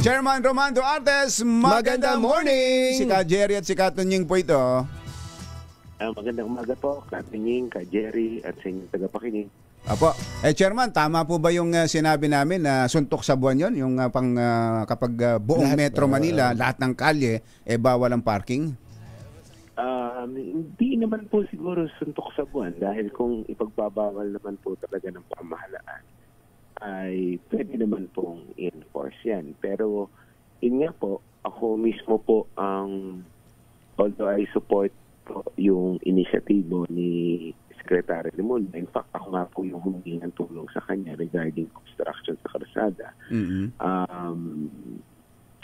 Chairman Romando Artes, Magandang morning! Si Ka Jerry at si Ka Tunying po ito. Magandang umaga po, Ka Tunying, Ka Jerry at sa inyong tagapakinig. Apo. Chairman, tama po ba yung sinabi namin na suntok sa buwan yon, yung kapag buong Metro Manila, lahat ng kalye, bawal ang parking? Hindi naman po siguro suntok sa buwan dahil kung ipagbabawal naman po talaga ng pamahalaan, ay pwede naman pong i-enforce yan. Pero yun nga po, ako mismo po although I support po yung inisyatibo ni Secretary Limon. In fact, ako nga po yung humingi ng tulong sa kanya regarding construction sa kalsada.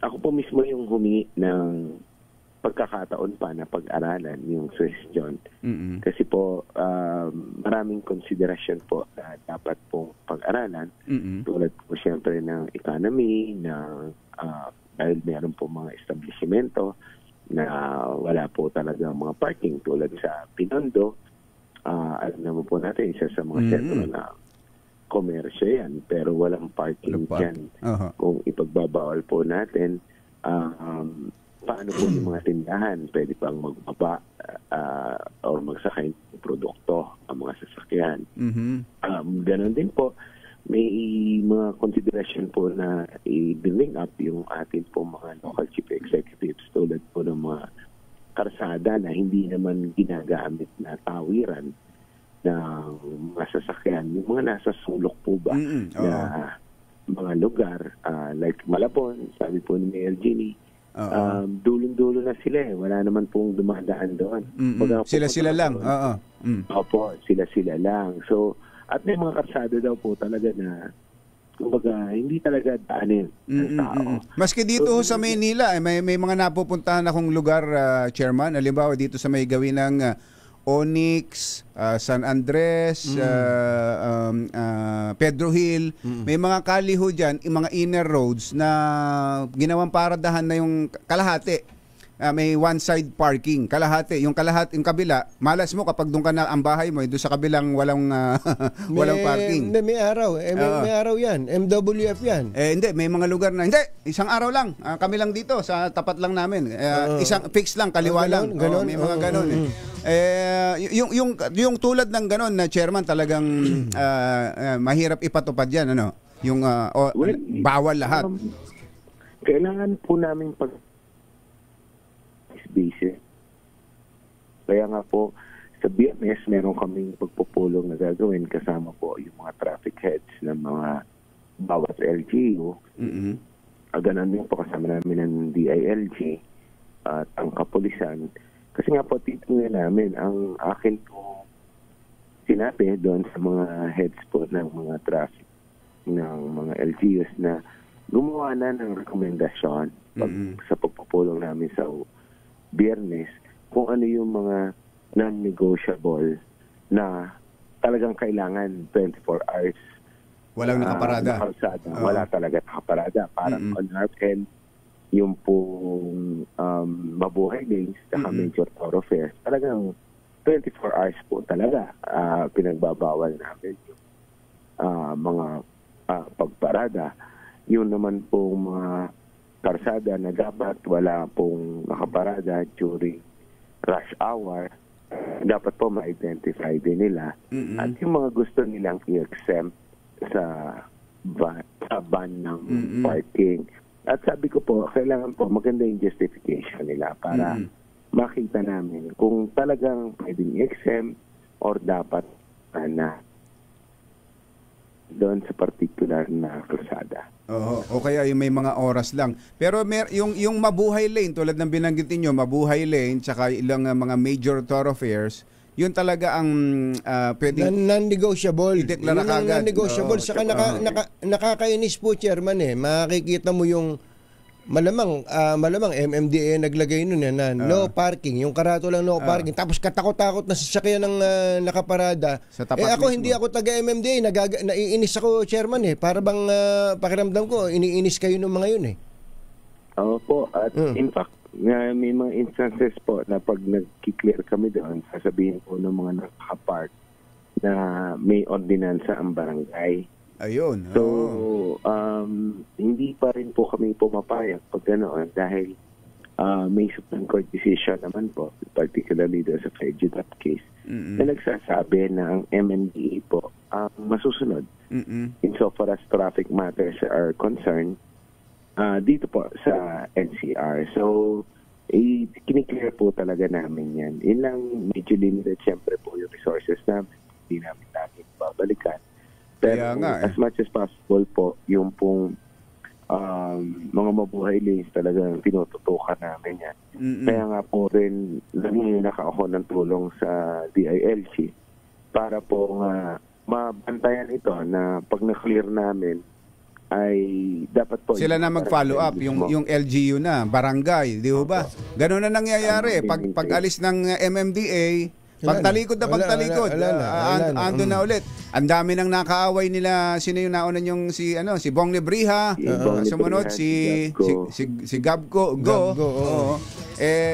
Ako po mismo yung humingi ng pagkakataon pa na pag-aralan yung question. Kasi po, maraming konsiderasyon po na dapat po pag-aralan. Tulad po siyempre ng economy, dahil meron po mga establishmento na wala po talaga mga parking tulad sa Pinondo. Alam naman po natin, isa sa mga sentro na komersyo yan, pero walang parking dyan. Kung ipagbabawal po natin, paano po yung mga tindahan? Pwede pang magbaba o magsakay ng produkto ang mga sasakyan. Ganon din po, may mga konsiderasyon po na i-building up yung atin po mga local chief executives tulad po ng mga karsada na hindi naman ginagamit na tawiran ng mga sasakyan. Yung mga nasa sulok po ba na mga lugar like Malabon, sabi po ni Mayor Ginny, dulong-dulo na sila eh. Wala naman pong dumadaan doon. Sila-sila lang. Opo, sila-sila lang. So, at may mga karsada daw po talaga na kumbaga, hindi talaga daanin ng tao. Maski dito sa Maynila, may mga napupuntahan akong lugar, Chairman. Halimbawa, dito sa may gawin ng Onyx, San Andres, Pedro Hill. May mga kaliho dyan, yung mga inner roads na ginawang paradahan na yung kalahati. May one-side parking, kalahati. Yung kabila, malas mo kapag doon ka na ang bahay mo, doon sa kabilang walang parking. May araw. May araw yan. MWF yan. Hindi, may mga lugar na, hindi, isang araw lang. Kami lang dito, sa tapat lang namin. Isang fix lang, kaliwa lang. Ganon. May mga ganon. Yung tulad ng ganon na chairman, talagang mahirap ipatupad yan. Yung bawal lahat. Kailangan po namin basis. Kaya nga po, sa BMS, meron kaming pagpupulong na gagawin kasama po yung mga traffic heads ng mga bawat LGU. Ganon din po kasama namin ng DILG at ang kapulisan. Kasi nga po, titingnan namin, ang akin po sinabi doon sa mga heads po ng mga traffic ng mga LGUs na gumawa na ng rekomendasyon sa pagpupulong namin sa Biyernes, kung ano yung mga non-negotiable na talagang kailangan 24 hours. Walang nakaparada. Wala talaga nakaparada. Parang on our end, yung pong mabuhay lanes, saka major thoroughfares, talagang 24 hours po talaga pinagbabawal namin yung mga pagparada. Yun naman pong mga karsada na dapat wala pong nakaparada during rush hour, dapat po ma-identify din nila. At yung mga gusto nilang i-exempt sa ban ng parking. At sabi ko po, kailangan po maganda yung justification nila para makita namin kung talagang pwedeng i-exempt or dapat na doon sa particular na kalsada. O kaya yung may mga oras lang. Pero yung mabuhay lane, tulad ng binanggit niyo, mabuhay lane, tsaka ilang mga major thoroughfares, yun talaga ang pwedeng non-negotiable. I-deklara kagad. Non-negotiable. Saka nakakainis po, Chairman Makikita mo yung malamang MMDA naglagay nun na no parking, yung karato lang no parking, tapos katakot-takot na sasakyan ng nakaparada. Ako mismo. Hindi ako taga MMDA, naiinis ako, Chairman para bang pakiramdam ko iniinis kayo ng mga yun Opo, at in fact may mga instances po na pag nag-clear kami doon, sasabihin po ng mga nakapark na may ordinansa ang barangay Ayun. So, hindi pa rin po kami pumapayag pag ganoon dahil may Supreme Court decision naman po, particularly doon sa 5G case, na nagsasabi na ang MMDA po ang masusunod insofar as traffic matters are concerned dito po sa NCR. So, kiniklear po talaga namin yan. Yun lang, medyo limited siyempre po yung resources namin. Hindi namin natin babalikan. Pero as much as possible po, yung pong mga mabuhay lanes talagang tinututukan namin yan. Kaya nga po rin nanginginak ako ng tulong sa DILG para po mabantayan ito na pag na-clear namin ay dapat po sila na mag-follow up yung LGU na barangay, di ba? Ganun na nangyayari pag alis ng MMDA. Pagtalikod na pagtalikod, ando na ulit. Ang dami nang nakaaway nila. Sino yung nauna yung si Bong Lebriha, sumunod si Gabco.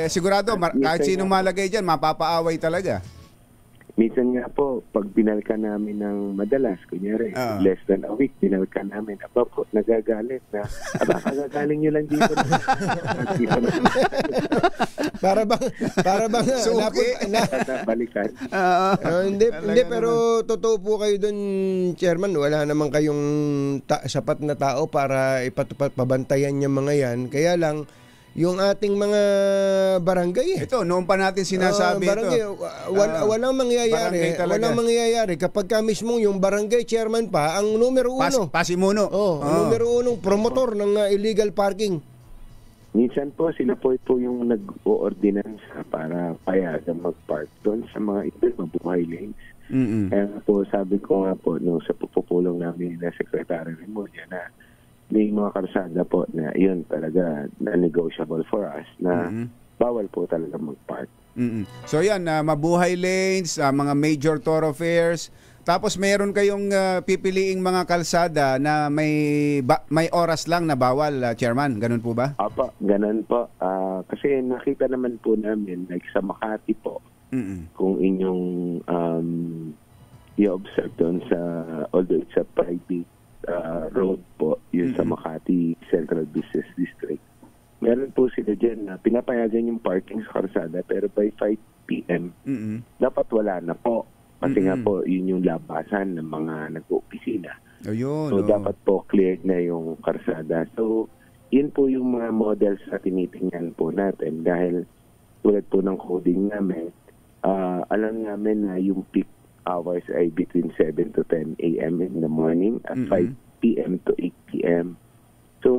Sigurado kahit sinong malagay diyan mapapaaway talaga. Minsan nga po, pag binalkan namin ng madalas, kunyari, less than a week, binalkan namin, po, nagagalit na, kagagaling nyo lang dito. para bang balikan. Hindi, pero totoo po kayo doon, Chairman, wala naman kayong sapat na tao para pabantayan yung mga yan. Kaya lang, yung ating mga barangay. Ito, noon pa natin sinasabi barangay, ito. Walang mangyayari. Walang mangyayari kapag ka mismo yung barangay chairman pa ang numero uno. Pasimuno. Numero unong promotor ng illegal parking. Minsan po, sila po yung nag-o-ordinansa para payagan mag-park doon sa mga mabuhay lanes. Kaya po, sabi ko nga po, sa pupulong namin na Secretary Remulla na may mga karsada po na yun talaga na-negotiable for us na bawal po talaga mag-park. So yan, mabuhay lanes, mga major thoroughfares, tapos mayroon kayong pipiliing mga kalsada na may oras lang na bawal, Chairman. Ganun po ba? Apa, ganun po. Kasi nakita naman po namin, like sa Makati po, kung inyong i-observe doon sa, although it's a private road po, yun sa Makati Central Business District. Meron po sila dyan na pinapayagan yung parking sa karsada pero by 5 p.m. Dapat wala na po. Kasi nga po, yun yung labasan ng mga nag-opisina. So, dapat po cleared na yung karsada. So, yun po yung mga models na tinitingnan po natin dahil tulad po ng coding namin, alam namin na yung peak hours ay between 7 to 10 a.m. in the morning at 5 p.m. to 8 p.m. So,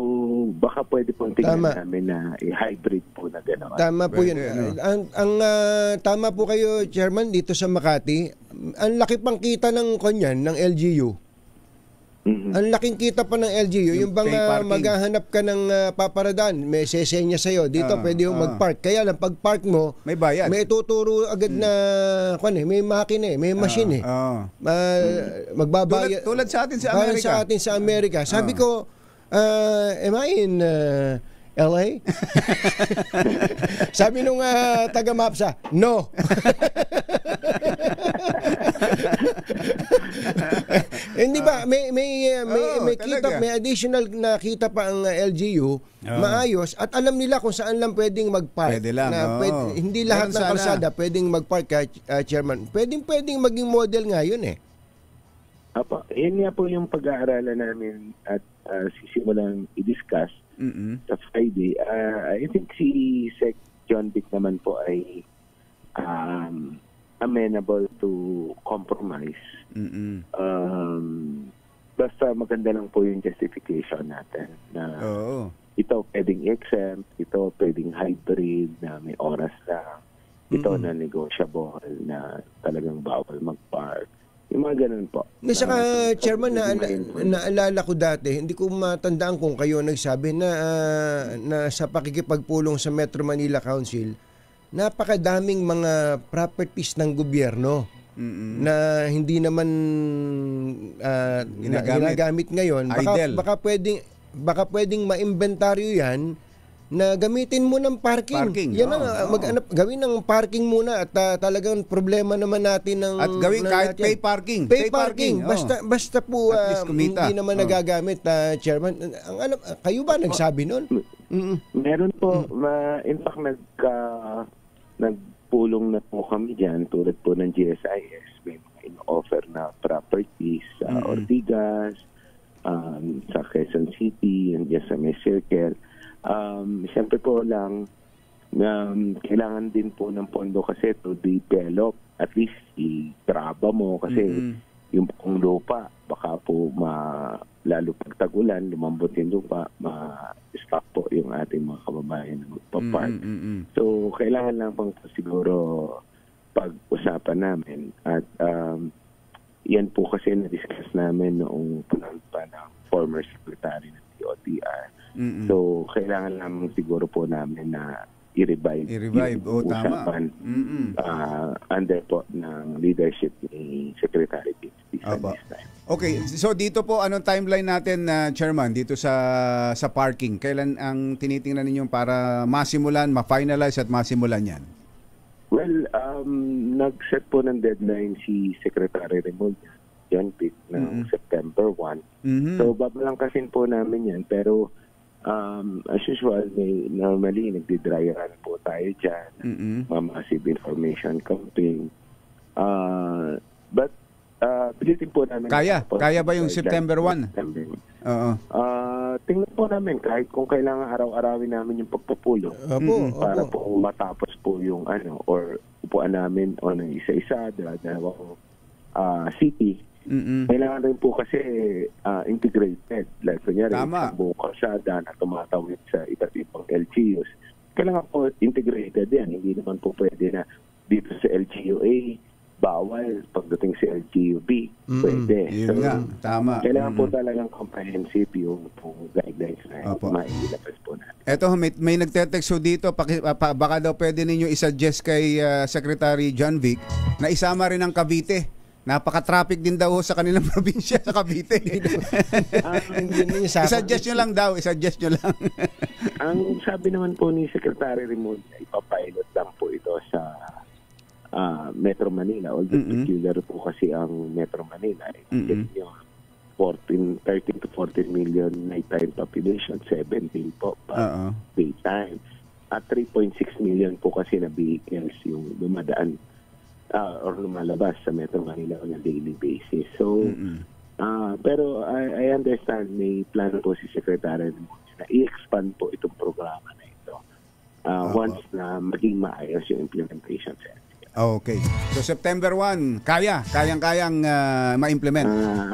baka pwede pong tingnan namin na hybrid po na gano'n. Tama po yun. Tama po kayo, Chairman, dito sa Makati. Ang laki pang kita ng kanyan, ng LGU. Ang laking kita pa ng LGU. Yung bang maghahanap ka ng paparadaan, may sesenya sa'yo. Dito pwede yung mag-park. Kaya lang, pag-park mo, may bayad. May tuturo agad na, may makina may machine magbabayad. Tulad sa atin sa Amerika. Sa atin sa Amerika. Sabi ko, am I in LA? Sabi nung taga-MAPSA, no. Hindi ba may kita, may additional na kita pa ang LGU, maayos at alam nila kung saan lang pwedeng mag-park. Pwede lang. Hindi lahat ng kalsada pwedeng mag-park, Chairman. Pwedeng maging model nga yun eh. Apo, yun nga po yung pag-aaralan namin at sisimulang i-discuss sa Friday. I think si Sec. John Vic naman po ay amenable to compromise. Basta maganda lang po yung justification natin na ito pwedeng exempt, ito pwedeng hybrid na may oras lang, ito na negotiable na talagang bawal mag-park. Yung mga ganun po. Saka, Chairman, naalala ko dati, hindi ko matandaan kung kayo nagsabi na sa pakikipagpulong sa Metro Manila Council, napakadaming mga properties ng gobyerno na hindi naman ginagamit ngayon. Baka pwedeng maimbentaryo yan na gamitin mo ng parking. Yan ang gawin ng parking muna at talagang problema naman natin ng at gawin kahit pay parking. Pay parking. Basta po hindi naman nagagamit, Chairman. Kayo ba nagsabi nun? Meron po, in fact nagpulong na po kami diyan tulad po ng GSIS, may mga in-offer na properties sa Ortigas, sa Quezon City, and sa may circle. Siyempre po lang, kailangan din po ng pondo kasi to develop, at least i-traba mo kasi yung pong lupa, baka po lalo pag tagulan, lumambot yung lupa, ma-stop po yung ating mga kababayan na magpa-park. So, kailangan lang pang siguro pag-usapan namin. At yan po kasi na-discuss namin noong panahon pa ng former secretary ng DOTR. So, kailangan naman siguro po namin na i-revive yung usapan under po ng leadership ni Secretary Bixby sa this time. Okay, so dito po, anong timeline natin, Chairman, dito sa parking? Kailan ang tinitingnan ninyong para masimulan, ma-finalize at masimulan yan? Well, nag-set po ng deadline si Secretary Raymond John Pitt ng September 1. So, babalangkasin po namin yan. Pero, as usual, normally, nagdi-dry run po tayo dyan. Massive information campaign. But, pilitin po namin. Kaya ba yung September 1? Tingnan po namin kahit kung kailangan araw-arawin namin yung pagpupulo para po matapos po yung or upuan namin o ng isa-isa, dalawang city. Kailangan rin po kasi integrated. Like kunyari, sa buong kalsada na tumatawid sa iba't ibang LGUs. Kailangan po integrated yan. Hindi naman po pwede na dito sa LGUA, bawal. Pagdating sa LGUB, pwede. Yun nga, tama. Kailangan po talagang comprehensive yung guidelines na mailabas po natin. Eto, may nagte-text dito, baka daw pwede ninyo isuggest kay Secretary John Vic na isama rin ang Cavite. Napaka-traffic din daw sa kanilang probinsya sa Cavite. Isuggest nyo lang daw, isuggest nyo lang. Ang sabi naman po ni Secretary Raymond, ipapilot lang po ito sa Metro Manila. Although particular po kasi ang Metro Manila. 13 to 14 million nighttime population, 17 po daytime. At 3.6 million po kasi na vehicles yung dumadaan or lumalabas sa Metro Manila on a daily basis. So, pero I understand may plano po si Secretary na i-expand po itong programa na ito once na maging maayos yung implementation sa Okay. So, September 1, kayang-kayang ma-implement?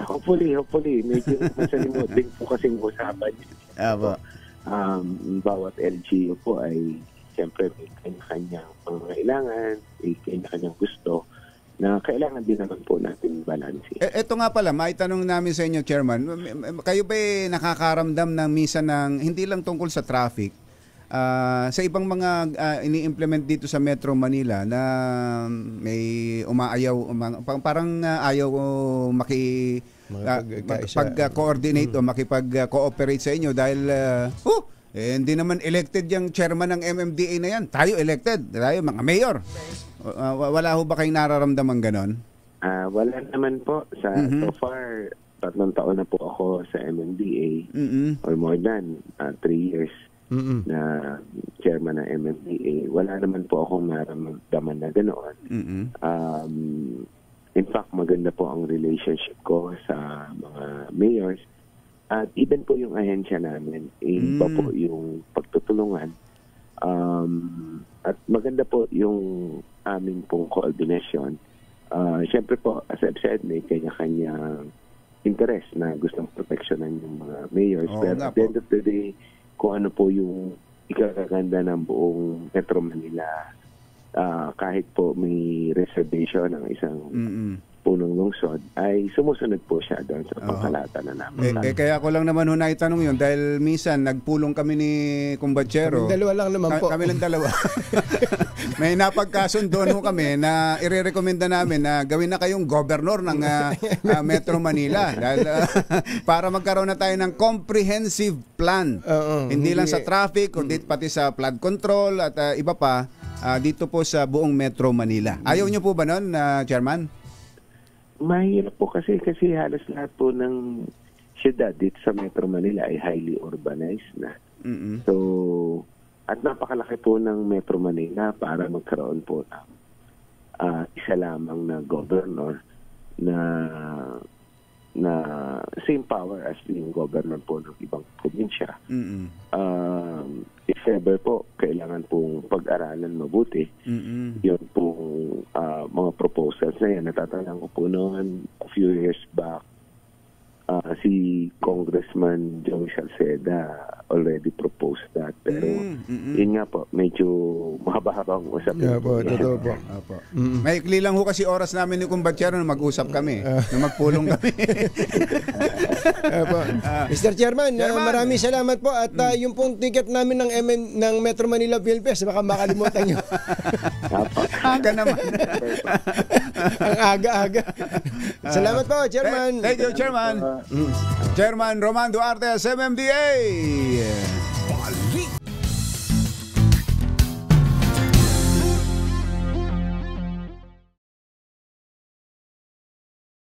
Hopefully. Medyo masalimot din po kasing usapan yun. Bawat LGU po ay siyempre may kanya-kanyang pangangailangan, may kanya-kanyang gusto na kailangan din naman po natin balanse. Ito nga pala, maitanong namin sa inyo, Chairman, kayo ba nakakaramdam ng minsan ng, hindi lang tungkol sa traffic, sa ibang mga ini-implement dito sa Metro Manila na may umaayaw, parang ayaw makipag-coordinate o makipag-cooperate sa inyo dahil hindi naman elected yung chairman ng MMDA na yan. Tayo elected. Tayo mga mayor. Wala ho ba kayong nararamdaman ganon? Wala naman po. So far, 3 taon na po ako sa MMDA or more than 3 years na chairman ng MMDA. Wala naman po akong nararamdaman na ganoon. In fact, maganda po ang relationship ko sa mga mayors. At even po yung ahensya namin, iba po yung pagtutulungan. At maganda po yung aming pong coordination. Siyempre po, as I've said, may kanya-kanyang interest na gustong proteksyonan yung mga mayors. Pero at the end of the day, kung ano po yung ikakaganda ng buong Metro Manila, kahit po may reservation ng isang punong lungsod, ay sumusunod po siya doon sa pangkalahatan na namin. Kaya ko lang naman naitanong yun dahil minsan nagpulong kami ni Kumbatsero. Kaming dalawa lang naman po. Kami lang dalawa. May napagkasundo kami na irerekomenda namin na gawin na kayong governor ng Metro Manila dahil para magkaroon na tayo ng comprehensive plan. Hindi lang sa traffic, kundi pati sa flood control at iba pa dito po sa buong Metro Manila. Ayaw niyo po ba nun, Chairman? Mahirap po kasi halos lahat po ng syudad dito sa Metro Manila ay highly urbanized na. So, at napakalaki po ng Metro Manila para magkaroon po ng isa lamang na governor na same power as yung governor po ng ibang probinsya. If ever po, kailangan pong pag-aralan mabuti. Yun pong mga proposals na yan. Natatandaan ko po noon a few years back, si Congressman Joey Salceda already proposed that. Pero yun nga po, medyo mahaba-habang usap. Totoo po. Maikli lang ho kasi oras namin ni Kumbatsero na mag-usap kami, na magpulong kami. Mr. Chairman, maraming salamat po at yung pong ticket namin ng Metro Manila Film Fest, baka makalimutan nyo. Aga naman. Ang aga-aga. Salamat po, Chairman. Thank you, Chairman. Chairman Roman Duarte, SMMDA.